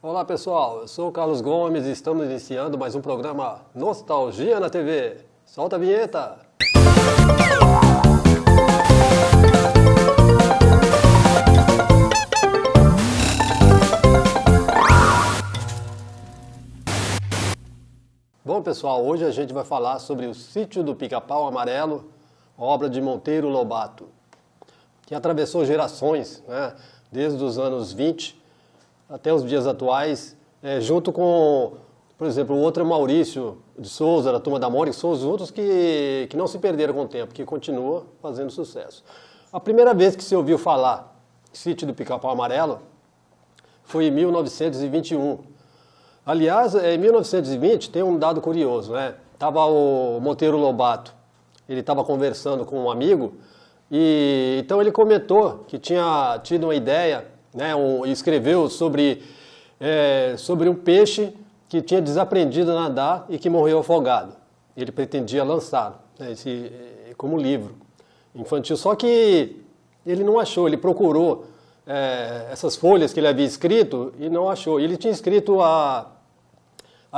Olá pessoal, eu sou o Carlos Gomes e estamos iniciando mais um programa Nostalgia na TV. Solta a vinheta! Bom pessoal, hoje a gente vai falar sobre o Sítio do Pica-Pau Amarelo, obra de Monteiro Lobato, que atravessou gerações, né, desde os anos 20 até os dias atuais, junto com, por exemplo, o outro é Maurício de Souza, da Turma da Mônica, são os outros que não se perderam com o tempo, que continuam fazendo sucesso. A primeira vez que se ouviu falar Sítio do Pica-Pau Amarelo foi em 1921. Aliás, em 1920 tem um dado curioso, né? Tava o Monteiro Lobato, ele estava conversando com um amigo e então ele comentou que tinha tido uma ideia, né? Escreveu sobre um peixe que tinha desaprendido a nadar e que morreu afogado. Ele pretendia lançar, né, como livro infantil, só que ele não achou, ele procurou essas folhas que ele havia escrito e não achou. Ele tinha escrito a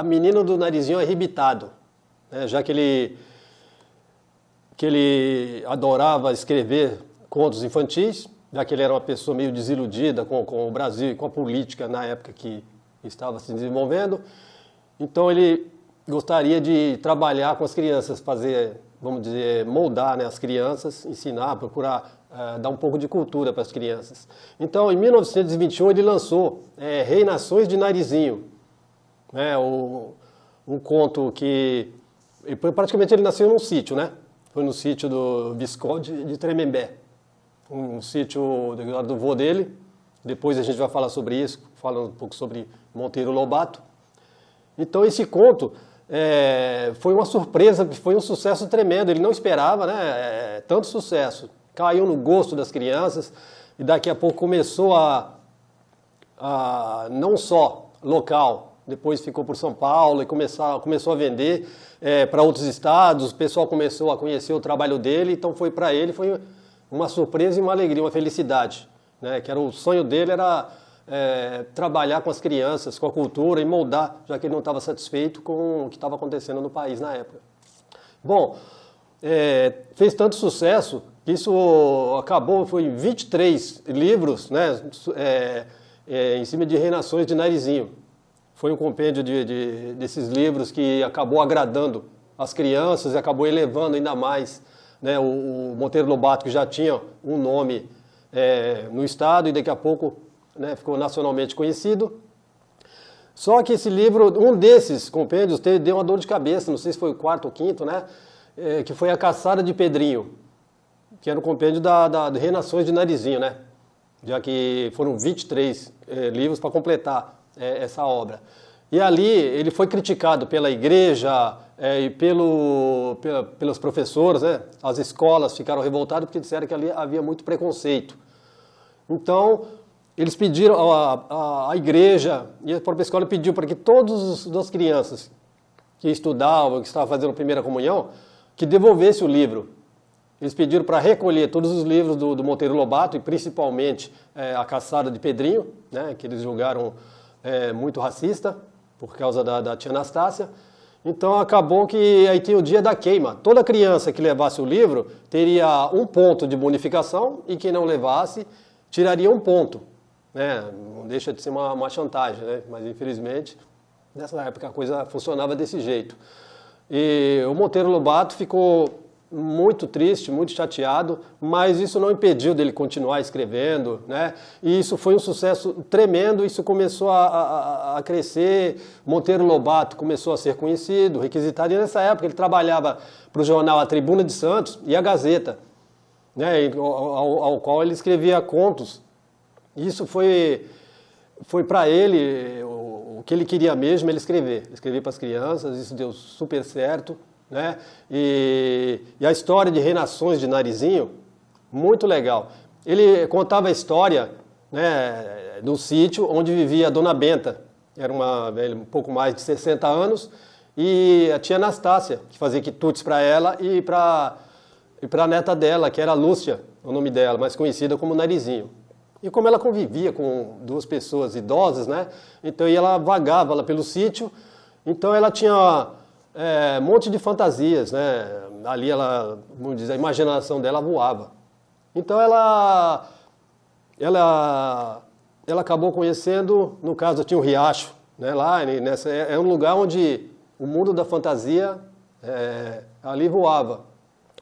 Menina do Narizinho Arrebitado, né, já que ele adorava escrever contos infantis, já que ele era uma pessoa meio desiludida com o Brasil e com a política na época que estava se desenvolvendo. Então ele gostaria de trabalhar com as crianças, fazer, vamos dizer, moldar, né, as crianças, ensinar, procurar dar um pouco de cultura para as crianças. Então, em 1921, ele lançou Reinações de Narizinho, né, um conto que... Praticamente ele nasceu num sítio, né? Foi no sítio do Visconde de Tremembé, um sítio do vô dele. Depois a gente vai falar sobre isso, falando um pouco sobre Monteiro Lobato. Então esse conto foi uma surpresa, foi um sucesso tremendo, ele não esperava, né, tanto sucesso. Caiu no gosto das crianças e daqui a pouco começou a não só local, depois ficou por São Paulo e começou a vender para outros estados, o pessoal começou a conhecer o trabalho dele, então foi para ele, foi uma surpresa e uma alegria, uma felicidade, né? Que era o sonho dele era trabalhar com as crianças, com a cultura e moldar, já que ele não estava satisfeito com o que estava acontecendo no país na época. Bom, fez tanto sucesso que isso acabou, foi em 23 livros, né, em cima de Reinações de Narizinho. Foi um compêndio desses livros que acabou agradando as crianças e acabou elevando ainda mais, né, o Monteiro Lobato, que já tinha um nome no estado e daqui a pouco, né, ficou nacionalmente conhecido. Só que esse livro, um desses compêndios, deu uma dor de cabeça, não sei se foi o quarto ou quinto, né, que foi A Caçada de Pedrinho, que era um compêndio de Reinações de Narizinho, né, já que foram 23 livros para completar essa obra. E ali ele foi criticado pela igreja e pelas professoras, né? As escolas ficaram revoltadas porque disseram que ali havia muito preconceito. Então, eles pediram, a igreja e a própria escola pediu para que todas as crianças que estudavam, que estavam fazendo a primeira comunhão, que devolvesse o livro. Eles pediram para recolher todos os livros do Monteiro Lobato, e principalmente A Caçada de Pedrinho, né, que eles julgaram muito racista, por causa da tia Anastácia. Então acabou que aí tinha o dia da queima. Toda criança que levasse o livro teria 1 ponto de bonificação e quem não levasse tiraria 1 ponto. Né? Não deixa de ser uma chantagem, né? Mas infelizmente nessa época a coisa funcionava desse jeito. E o Monteiro Lobato ficou muito triste, muito chateado, mas isso não impediu dele continuar escrevendo, né? E isso foi um sucesso tremendo, isso começou a crescer, Monteiro Lobato começou a ser conhecido, requisitado, e nessa época ele trabalhava para o jornal A Tribuna de Santos e a Gazeta, né? Ao qual ele escrevia contos. Isso foi para ele o que ele queria mesmo, ele escrever para as crianças, isso deu super certo. Né? E a história de Reinações de Narizinho, muito legal. Ele contava a história, né, do sítio onde vivia a Dona Benta, era uma velha, um pouco mais de 60 anos, e a tia Anastácia, que fazia quitutes para ela e para a neta dela, que era a Lúcia, o nome dela, mais conhecida como Narizinho. E como ela convivia com duas pessoas idosas, né? Então ela vagava lá pelo sítio, então ela tinha um monte de fantasias, né? Ali ela, vamos dizer, a imaginação dela voava. Então ela acabou conhecendo, no caso tinha um riacho, né? Lá é um lugar onde o mundo da fantasia ali voava.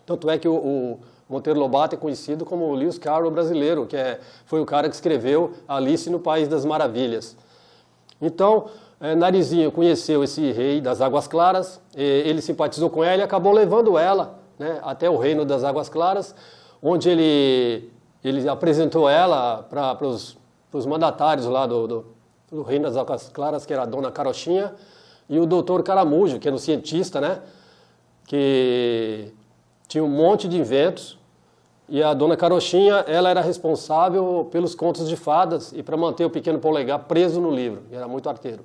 Tanto é que o Monteiro Lobato é conhecido como o Lewis Carroll brasileiro, que foi o cara que escreveu Alice no País das Maravilhas. Então, Narizinho conheceu esse rei das Águas Claras, ele simpatizou com ela e acabou levando ela, né, até o reino das Águas Claras, onde ele apresentou ela para os mandatários lá do reino das Águas Claras, que era a Dona Carochinha, e o doutor Caramujo, que era um cientista, né, que tinha um monte de inventos, e a Dona Carochinha, ela era responsável pelos contos de fadas e para manter o pequeno polegar preso no livro, e era muito arteiro.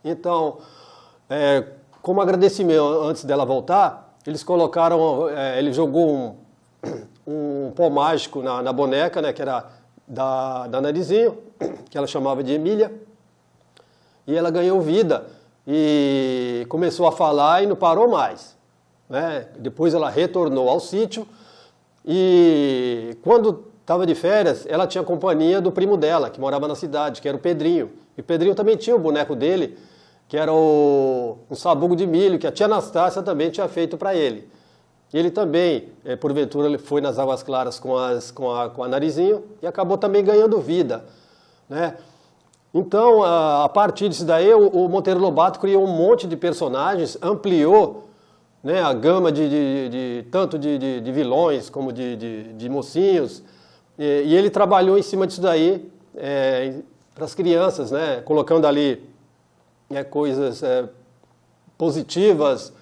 Então, como agradecimento antes dela voltar, eles colocaram, ele jogou um pó mágico na boneca, né, que era da Narizinho, que ela chamava de Emília, e ela ganhou vida e começou a falar e não parou mais, né? Depois ela retornou ao sítio e quando estava de férias, ela tinha companhia do primo dela, que morava na cidade, que era o Pedrinho. E o Pedrinho também tinha o boneco dele, que era um sabugo de milho, que a tia Anastácia também tinha feito para ele. Ele também, porventura, ele foi nas Águas Claras com a Narizinho e acabou também ganhando vida, né? Então, a partir disso daí, o Monteiro Lobato criou um monte de personagens, ampliou, né, a gama tanto de vilões como de mocinhos, e ele trabalhou em cima disso daí para as crianças, né, colocando ali coisas positivas,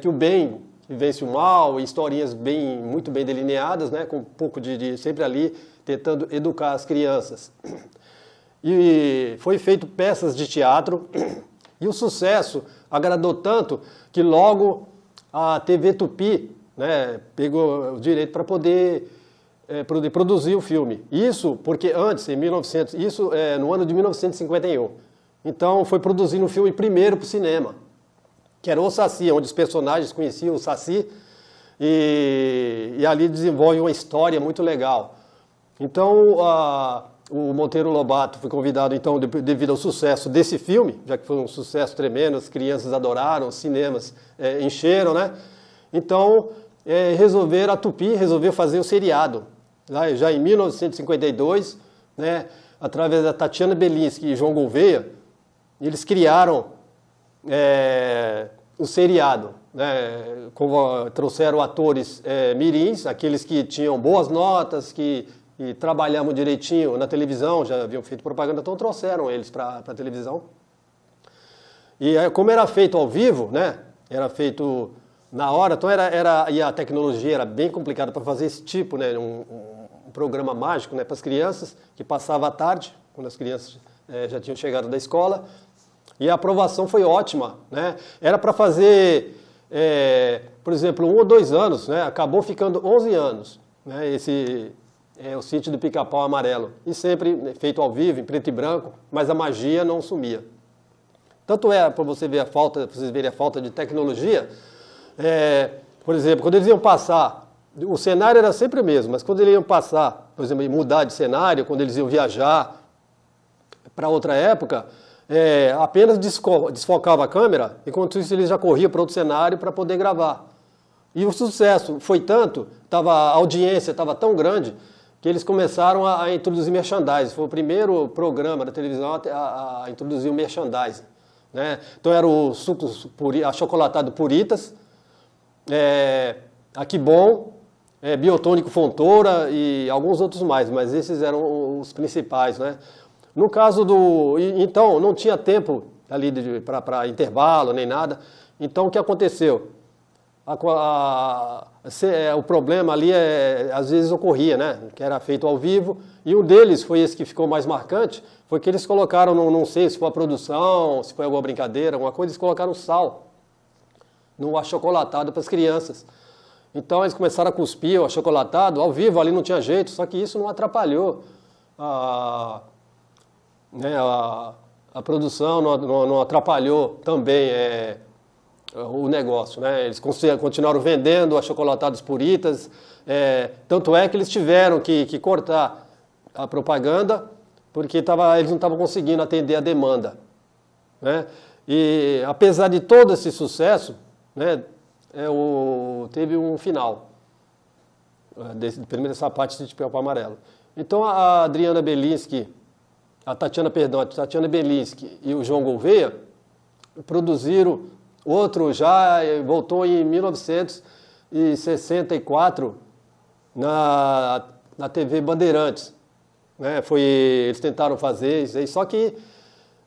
que o bem vence o mal, historinhas muito bem delineadas, né, com um pouco sempre ali tentando educar as crianças. E foi feito peças de teatro, e o sucesso agradou tanto que logo a TV Tupi, né, pegou o direito para poder produzir o filme. Isso porque antes, no ano de 1951. Então foi produzindo o filme primeiro para o cinema, que era o Saci, onde os personagens conheciam o Saci, e ali desenvolve uma história muito legal. Então o Monteiro Lobato foi convidado, então, devido ao sucesso desse filme, já que foi um sucesso tremendo, as crianças adoraram, os cinemas encheram, né? Então, a Tupi resolveu fazer o seriado. Já em 1952, né, através da Tatiana Belinsky e João Gouveia, eles criaram o seriado, né? Trouxeram atores mirins, aqueles que tinham boas notas, que trabalhavam direitinho na televisão, já haviam feito propaganda, então trouxeram eles para a televisão. E como era feito ao vivo, né, era feito na hora, então e a tecnologia era bem complicada para fazer esse tipo, né, um programa mágico, né, para as crianças, que passava à tarde, quando as crianças já tinham chegado da escola, e a aprovação foi ótima, né, era para fazer, por exemplo, 1 ou 2 anos, né, acabou ficando 11 anos, né, o Sítio do Pica-Pau Amarelo, e sempre feito ao vivo, em preto e branco, mas a magia não sumia. Tanto para vocês verem a falta de tecnologia, por exemplo, quando eles iam passar, o cenário era sempre o mesmo, mas quando eles iam passar, por exemplo, mudar de cenário, quando eles iam viajar para outra época, apenas desfocava a câmera, enquanto isso eles já corriam para outro cenário para poder gravar. E o sucesso foi tanto, a audiência estava tão grande, que eles começaram a introduzir merchandising. Foi o primeiro programa da televisão a introduzir o merchandising, né? Então era o suco achocolatado Puritas, a Que Bom, Biotônico Fontoura e alguns outros mais, mas esses eram os principais, né? No caso então, não tinha tempo ali para intervalo nem nada. Então o que aconteceu? O problema ali às vezes ocorria, né? Que era feito ao vivo, e um deles foi esse que ficou mais marcante, foi que eles colocaram, não sei se foi a produção, se foi alguma brincadeira, alguma coisa, eles colocaram sal no achocolatado para as crianças. Então eles começaram a cuspir o achocolatado, ao vivo ali não tinha jeito, só que isso não atrapalhou né, a produção, não atrapalhou também o negócio, né? Eles continuaram vendendo achocolatados Puritas, tanto é que eles tiveram que cortar a propaganda porque eles não estavam conseguindo atender a demanda, né? E apesar de todo esse sucesso, né, teve um final, primeiro essa parte de Pica-Pau Amarelo. Então a Tatiana Belinsky e o João Gouveia produziram outro já, voltou em 1964 na TV Bandeirantes, né? Eles tentaram fazer isso aí, só que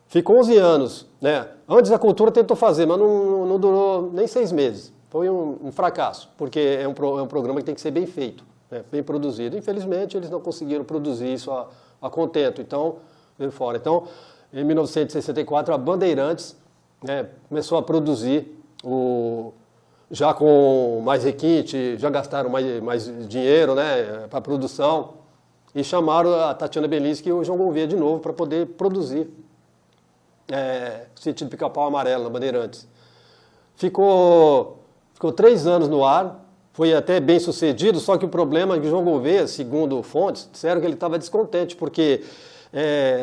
ficou 11 anos, né? Antes a Cultura tentou fazer, mas não durou nem 6 meses. Foi um fracasso, porque é um programa que tem que ser bem feito, né? Bem produzido. Infelizmente, eles não conseguiram produzir isso a contento, então veio fora. Então, em 1964, a Bandeirantes, né, começou a produzir, já com mais requinte, já gastaram mais dinheiro, né, para a produção, e chamaram a Tatiana Belinsky e o João Gouveia de novo para poder produzir o Sítio do Pica-Pau Amarelo na Bandeirantes. Ficou 3 anos no ar, foi até bem sucedido, só que o problema é que o João Gouveia, segundo fontes, disseram que ele estava descontente, porque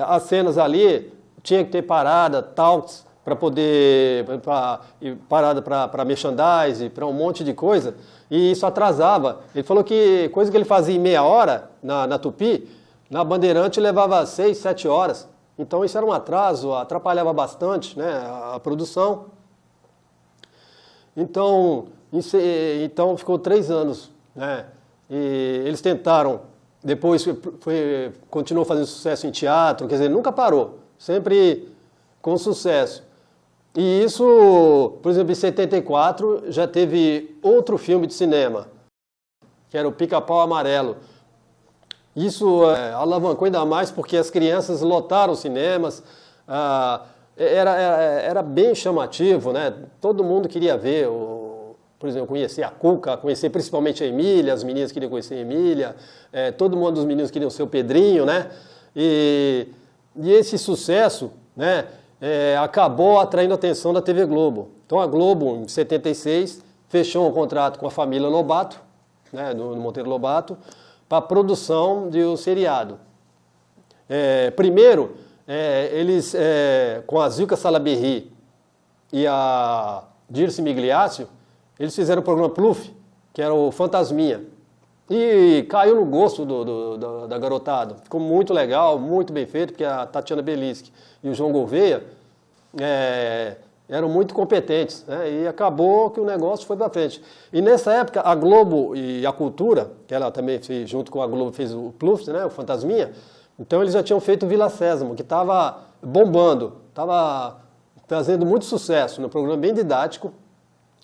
as cenas ali tinha que ter parada, talks, para poder, parada para merchandise, para um monte de coisa, e isso atrasava. Ele falou que coisa que ele fazia em meia hora na Tupi, na Bandeirante levava 6, 7 horas. Então isso era um atraso, atrapalhava bastante, né, a produção. Então ficou 3 anos, né, e eles tentaram, depois continuou fazendo sucesso em teatro, quer dizer, nunca parou, sempre com sucesso. E isso, por exemplo, em 74 já teve outro filme de cinema, que era o Pica-Pau Amarelo. Isso alavancou ainda mais porque as crianças lotaram os cinemas, era bem chamativo, né? Todo mundo queria ver, por exemplo, conhecer a Cuca, conhecer principalmente a Emília, as meninas queriam conhecer a Emília, todo mundo dos meninos queriam ser o Pedrinho, né? E esse sucesso, né, acabou atraindo a atenção da TV Globo. Então a Globo, em 76, fechou um contrato com a família Lobato, né, do Monteiro Lobato, para a produção de um seriado. Primeiro, eles, com a Zilka Salaberry e a Dirce Migliaccio, eles fizeram o programa Pluf, que era o Fantasminha. E caiu no gosto da garotada. Ficou muito legal, muito bem feito, porque a Tatiana Belinsky e o João Gouveia eram muito competentes, né? E acabou que o negócio foi para frente. E nessa época, a Globo e a Cultura, que ela também fez, junto com a Globo fez o Pluf, né, o Fantasminha, então eles já tinham feito Vila Sésamo, que estava bombando, estava trazendo muito sucesso, um programa bem didático,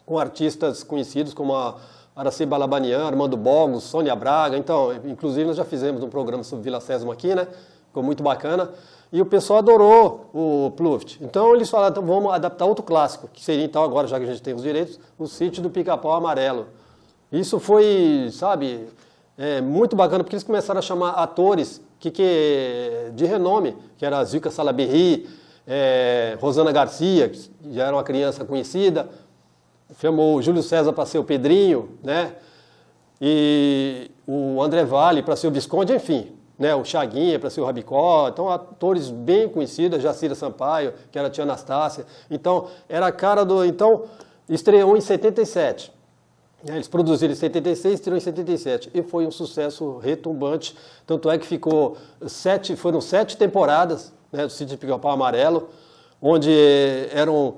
com artistas conhecidos como a Aracy Balabanian, Armando Bogos, Sônia Braga. Então, inclusive nós já fizemos um programa sobre Vila Sésamo aqui, né? Ficou muito bacana. E o pessoal adorou o Pluft. Então eles falaram, então, vamos adaptar outro clássico, que seria então agora, já que a gente tem os direitos, o Sítio do Pica-Pau Amarelo. Isso foi, sabe, muito bacana, porque eles começaram a chamar atores de renome, que era a Zilka Salaberry, Rosana Garcia, que já era uma criança conhecida, chamou o Júlio César para ser o Pedrinho, né? E o André Valle para ser o Visconde, enfim, né? O Chaguinha para ser o Rabicó. Então, atores bem conhecidos, a Jacira Sampaio, que era a tia Anastácia. Então, era a cara do... Então, estreou em 77. Eles produziram em 76, estreou em 77. E foi um sucesso retumbante. Tanto é que foram 7 temporadas, né, do Sítio do Pica-Pau Amarelo, onde eram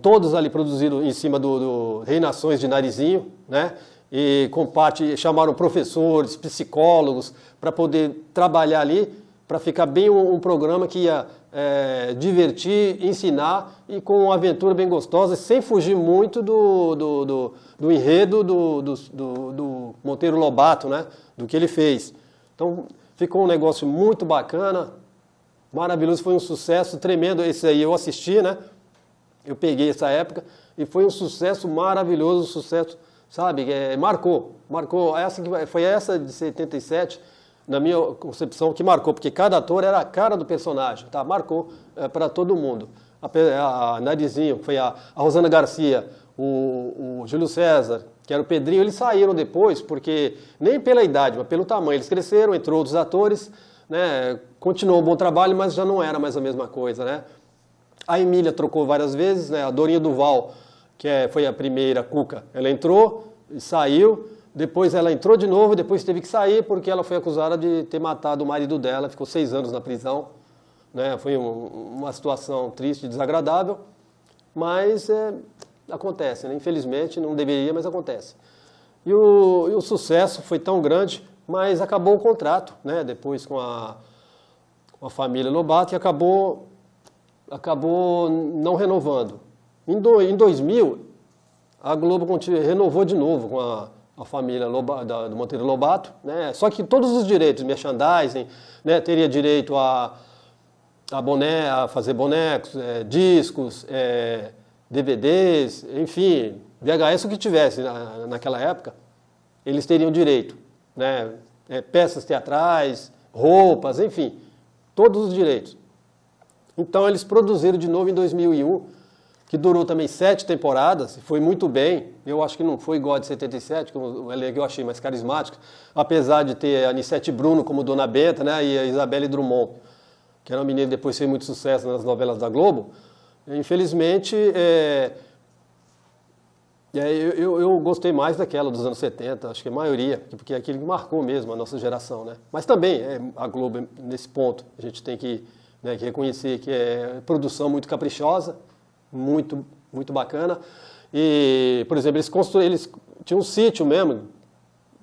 todos ali produzidos em cima do Reinações de Narizinho, né? E chamaram professores, psicólogos, para poder trabalhar ali, para ficar bem um programa que ia divertir, ensinar, e com uma aventura bem gostosa, sem fugir muito do enredo do Monteiro Lobato, né? Do que ele fez. Então, ficou um negócio muito bacana, maravilhoso, foi um sucesso tremendo. Esse aí eu assisti, né? Eu peguei essa época e foi um sucesso maravilhoso, um sucesso, sabe, marcou. Foi essa de 77, na minha concepção, que marcou, porque cada ator era a cara do personagem, tá? Marcou para todo mundo. A Narizinho, foi a Rosana Garcia, o Júlio César, que era o Pedrinho, eles saíram depois, porque nem pela idade, mas pelo tamanho. Eles cresceram, entrou outros atores, né? Continuou um bom trabalho, mas já não era mais a mesma coisa, né? A Emília trocou várias vezes, né? A Dorinha Duval, foi a primeira Cuca, ela entrou e saiu, depois ela entrou de novo, depois teve que sair porque ela foi acusada de ter matado o marido dela, ficou 6 anos na prisão, né? Foi uma situação triste, desagradável, mas acontece, né? Infelizmente, não deveria, mas acontece. E o sucesso foi tão grande, mas acabou o contrato, né? Depois com a família Lobato, e acabou não renovando. Em 2000, a Globo renovou de novo com a família do Monteiro Lobato, né? Só que todos os direitos, merchandising, né? Teria direito a fazer bonecos, discos, DVDs, enfim, VHS, o que tivesse naquela época, eles teriam direito, né? Peças teatrais, roupas, enfim, todos os direitos. Então eles produziram de novo em 2001, que durou também 7 temporadas, foi muito bem. Eu acho que não foi igual a de 77, que o elenco eu achei mais carismático, apesar de ter a Anissete Bruno como Dona Benta, né, e a Isabelle Drummond, que era uma menina que depois fez muito sucesso nas novelas da Globo. Infelizmente, eu gostei mais daquela dos anos 70, acho que a maioria, porque é aquilo que marcou mesmo a nossa geração, né? Mas também, a Globo, nesse ponto, a gente tem que reconhecer que é produção muito caprichosa, muito, muito bacana. E, por exemplo, eles tinham um sítio mesmo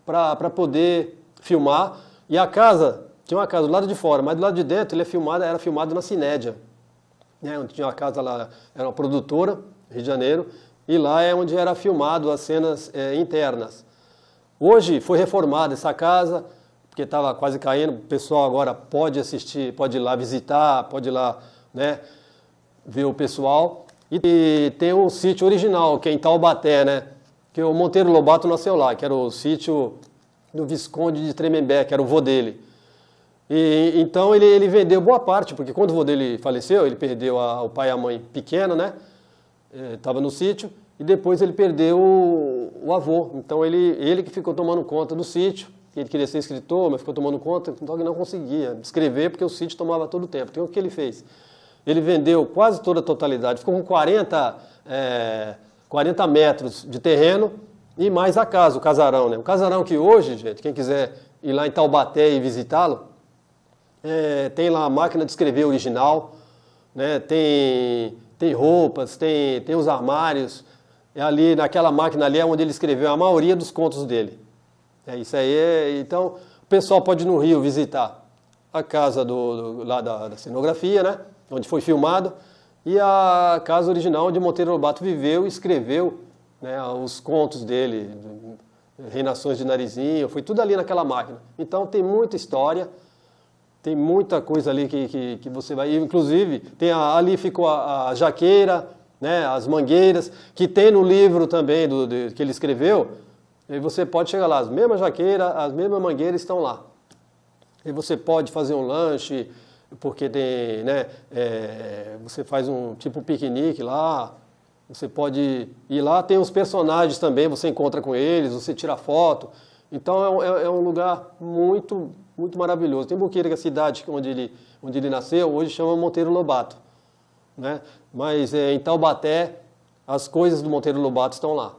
para poder filmar, e tinha uma casa do lado de fora, mas do lado de dentro era filmado na Cinédia, né, onde tinha uma casa lá, era uma produtora, Rio de Janeiro, e lá é onde era filmado as cenas internas. Hoje foi reformada essa casa, porque estava quase caindo, o pessoal agora pode assistir, pode ir lá visitar, pode ir lá, né, ver o pessoal. E tem o sítio original, que é em Taubaté, né, que o Monteiro Lobato nasceu lá, que era o sítio do Visconde de Tremembé, que era o vô dele. E então ele vendeu boa parte, porque quando o vô dele faleceu, ele perdeu o pai e a mãe pequeno, né, estava no sítio, e depois ele perdeu o avô. Então ele que ficou tomando conta do sítio. Ele queria ser escritor, mas ficou tomando conta, então ele não conseguia escrever, porque o sítio tomava todo o tempo. Então o que ele fez? Ele vendeu quase toda a totalidade, ficou com 40 metros de terreno e mais a casa, o casarão, né? O casarão que hoje, gente, quem quiser ir lá em Taubaté e visitá-lo, tem lá a máquina de escrever original, né? Tem roupas, tem os armários, ali naquela máquina ali é onde ele escreveu a maioria dos contos dele. Isso aí. Então, o pessoal pode ir no Rio visitar a casa lá da cenografia, né? Onde foi filmado, e a casa original onde Monteiro Lobato viveu e escreveu, né, os contos dele, Reinações de Narizinho, foi tudo ali naquela máquina. Então tem muita história, tem muita coisa ali que você vai... Inclusive, ali ficou a jaqueira, né, as mangueiras, que tem no livro também que ele escreveu, e você pode chegar lá, as mesmas jaqueiras, as mesmas mangueiras estão lá. E você pode fazer um lanche, porque tem, né, você faz um tipo piquenique lá, você pode ir lá, tem os personagens também, você encontra com eles, você tira foto. Então é um lugar muito, muito maravilhoso. Tem Buqueira, que é a cidade onde ele nasceu, hoje chama Monteiro Lobato, né? Mas em Taubaté, as coisas do Monteiro Lobato estão lá.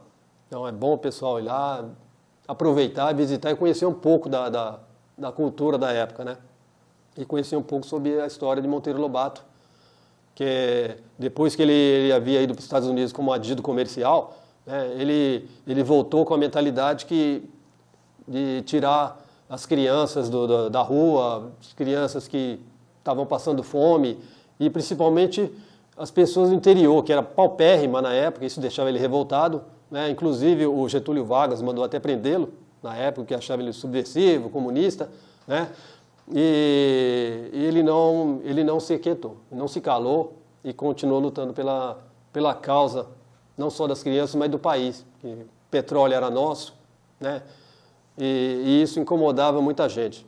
Então é bom o pessoal ir lá, aproveitar, visitar e conhecer um pouco da cultura da época, né? E conhecer um pouco sobre a história de Monteiro Lobato, que depois que ele havia ido para os Estados Unidos como adido comercial, né, ele voltou com a mentalidade de tirar as crianças da rua, as crianças que estavam passando fome, e principalmente as pessoas do interior, que era paupérrima na época, isso deixava ele revoltado, né? Inclusive o Getúlio Vargas mandou até prendê-lo, na época, que achava ele subversivo, comunista, né? E ele não se quietou, não se calou e continuou lutando pela causa, não só das crianças, mas do país. Que o petróleo era nosso, né? E isso incomodava muita gente.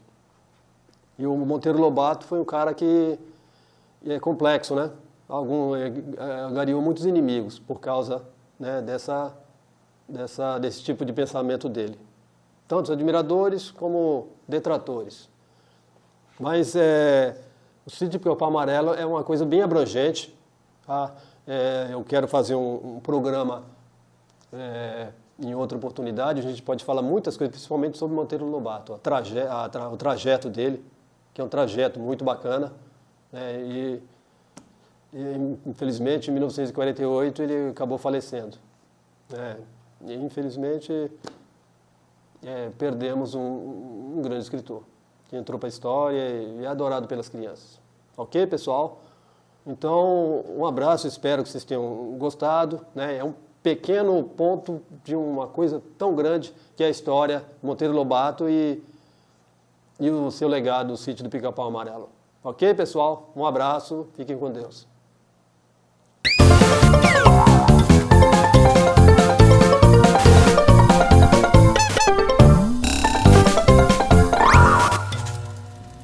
E o Monteiro Lobato foi um cara que é complexo, né? Angariou muitos inimigos por causa, né, desse tipo de pensamento dele. Tanto os admiradores como detratores. Mas o Sítio de Pica-Pau Amarelo é uma coisa bem abrangente. Tá? Eu quero fazer um programa em outra oportunidade. A gente pode falar muitas coisas, principalmente sobre Monteiro Lobato. O trajeto dele, que é um trajeto muito bacana. E infelizmente, em 1948, ele acabou falecendo. E infelizmente, perdemos um grande escritor, que entrou para a história e é adorado pelas crianças. Ok, pessoal? Então, um abraço, espero que vocês tenham gostado. É um pequeno ponto de uma coisa tão grande que é a história do Monteiro Lobato e o seu legado, o Sítio do Pica-Pau Amarelo. Ok, pessoal? Um abraço, fiquem com Deus.